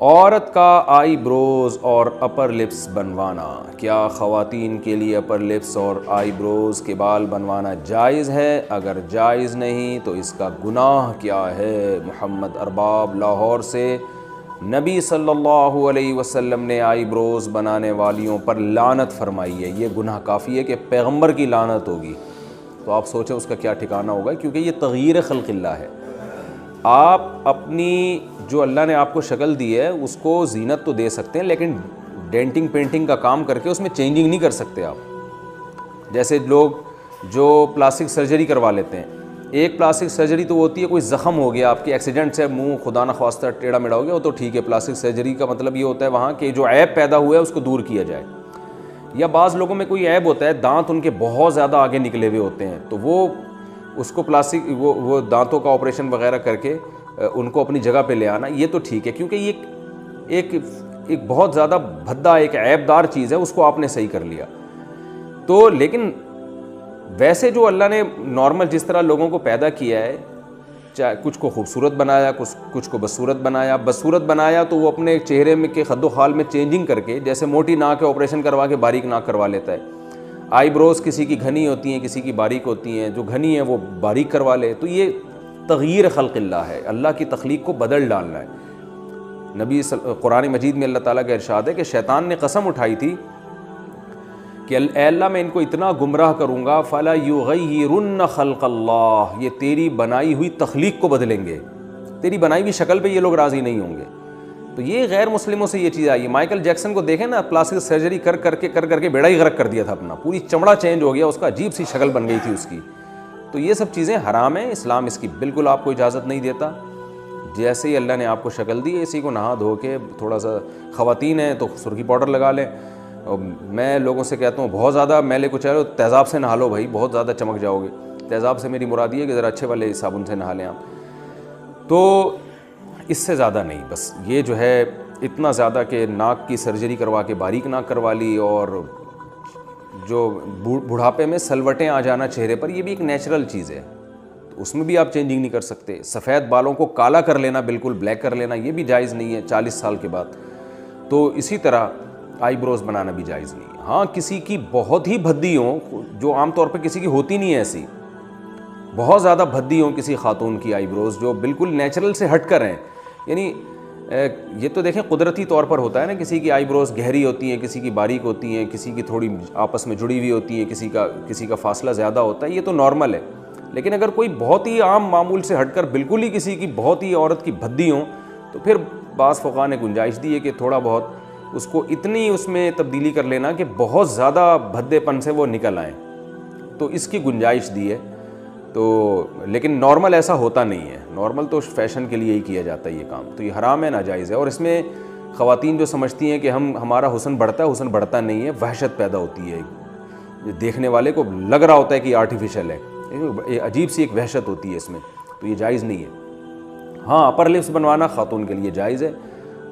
عورت کا آئی بروز اور اپر لپس بنوانا، کیا خواتین کے لیے اپر لپس اور آئی بروز کے بال بنوانا جائز ہے؟ اگر جائز نہیں تو اس کا گناہ کیا ہے؟ محمد ارباب لاہور سے، نبی صلی اللہ علیہ وسلم نے آئی بروز بنانے والیوں پر لعنت فرمائی ہے۔ یہ گناہ کافی ہے کہ پیغمبر کی لعنت ہوگی، تو آپ سوچیں اس کا کیا ٹھکانہ ہوگا، کیونکہ یہ تغییر خلق اللہ ہے۔ آپ اپنی جو اللہ نے آپ کو شکل دی ہے اس کو زینت تو دے سکتے ہیں، لیکن ڈینٹنگ پینٹنگ کا کام کر کے اس میں چینجنگ نہیں کر سکتے آپ۔ جیسے لوگ جو پلاسٹک سرجری کروا لیتے ہیں، ایک پلاسٹک سرجری تو ہوتی ہے کوئی زخم ہو گیا آپ کے ایکسیڈنٹ سے، منہ خدا نخواستہ ٹیڑھا میڑھا ہو گیا، وہ تو ٹھیک ہے، پلاسٹک سرجری کا مطلب یہ ہوتا ہے وہاں کہ جو عیب پیدا ہوا ہے اس کو دور کیا جائے۔ یا بعض لوگوں میں کوئی عیب ہوتا ہے، دانت ان کے بہت زیادہ آگے نکلے ہوئے ہوتے ہیں، تو وہ اس کو پلاسٹک وہ دانتوں کا آپریشن وغیرہ کر کے ان کو اپنی جگہ پہ لے آنا، یہ تو ٹھیک ہے، کیونکہ یہ ایک بہت زیادہ بھدا ایک عیب دار چیز ہے، اس کو آپ نے صحیح کر لیا تو۔ لیکن ویسے جو اللہ نے نارمل جس طرح لوگوں کو پیدا کیا ہے، چاہے کچھ کو خوبصورت بنایا، کچھ کو بدصورت بنایا تو وہ اپنے چہرے میں کے خد و خال میں چینجنگ کر کے، جیسے موٹی ناک ہے آپریشن کروا کے باریک ناک کروا لیتا ہے، آئی بروز کسی کی گھنی ہوتی ہیں کسی کی باریک ہوتی ہیں، جو گھنی ہے وہ باریک کروا لے، تو یہ تغییر خلق اللہ ہے، اللہ کی تخلیق کو بدل ڈالنا ہے۔ قرآن مجید میں اللہ تعالیٰ کا ارشاد ہے کہ شیطان نے قسم اٹھائی تھی کہ اے اللہ میں ان کو اتنا گمراہ کروں گا، فَلَا يُغَيِّرُنَّ خَلْقَ اللَّهِ، یہ تیری بنائی ہوئی تخلیق کو بدلیں گے، تیری بنائی ہوئی شکل پہ یہ لوگ راضی نہیں ہوں گے۔ تو یہ غیر مسلموں سے یہ چیز آئی ہے۔ مائیکل جیکسن کو دیکھیں نا، پلاسٹک سرجری کر کے بیڑا ہی غرق کر دیا تھا اپنا، پوری چمڑا چینج ہو گیا اس کا، عجیب سی شکل بن گئی تھی اس کی۔ تو یہ سب چیزیں حرام ہیں، اسلام اس کی بالکل آپ کو اجازت نہیں دیتا۔ جیسے ہی اللہ نے آپ کو شکل دی ہے، اسی کو نہا دھو کے تھوڑا سا، خواتین ہیں تو سرخی پاؤڈر لگا لیں، اور میں لوگوں سے کہتا ہوں بہت زیادہ میلے کو چاہے تیزاب سے نہا لو بھائی، بہت زیادہ چمک جاؤ گے۔ تیزاب سے میری مراد یہ ہے کہ ذرا اچھے والے صابن سے نہا لیں آپ، تو اس سے زیادہ نہیں۔ بس یہ جو ہے اتنا زیادہ کہ ناک کی سرجری کروا کے باریک ناک کروا لی، اور جو بڑھاپے میں سلوٹیں آ جانا چہرے پر، یہ بھی ایک نیچرل چیز ہے، اس میں بھی آپ چینجنگ نہیں کر سکتے۔ سفید بالوں کو کالا کر لینا، بالکل بلیک کر لینا، یہ بھی جائز نہیں ہے 40 سال کے بعد۔ تو اسی طرح آئی بروز بنانا بھی جائز نہیں ہے۔ ہاں کسی کی بہت ہی بھدی ہوں، جو عام طور پہ کسی کی ہوتی نہیں ہے، ایسی بہت زیادہ بھدی ہوں کسی خاتون کی آئی بروز، جو بالکل نیچرل سے ہٹ کر ہیں، یعنی یہ تو دیکھیں قدرتی طور پر ہوتا ہے نا، کسی کی آئی بروز گہری ہوتی ہیں، کسی کی باریک ہوتی ہیں، کسی کی تھوڑی آپس میں جڑی ہوئی ہوتی ہیں، کسی کا فاصلہ زیادہ ہوتا ہے، یہ تو نارمل ہے۔ لیکن اگر کوئی بہت ہی عام معمول سے ہٹ کر بالکل ہی کسی کی بہت ہی عورت کی بھدی ہوں، تو پھر بعض فقہاء نے گنجائش دی ہے کہ تھوڑا بہت اس کو اتنی اس میں تبدیلی کر لینا کہ بہت زیادہ بھدے پن سے وہ نکل آئیں، تو اس کی گنجائش دی ہے۔ تو لیکن نارمل ایسا ہوتا نہیں ہے، نارمل تو فیشن کے لیے ہی کیا جاتا ہے یہ کام، تو یہ حرام ہے، ناجائز ہے۔ اور اس میں خواتین جو سمجھتی ہیں کہ ہمارا حسن بڑھتا ہے، حسن بڑھتا نہیں ہے، وحشت پیدا ہوتی ہے، دیکھنے والے کو لگ رہا ہوتا ہے کہ یہ آرٹیفیشل ہے، عجیب سی ایک وحشت ہوتی ہے اس میں، تو یہ جائز نہیں ہے۔ ہاں اپر لپس بنوانا خاتون کے لیے جائز ہے،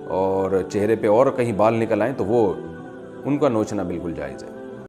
اور چہرے پہ اور کہیں بال نکل آئیں تو وہ ان کا نوچنا بالکل جائز ہے۔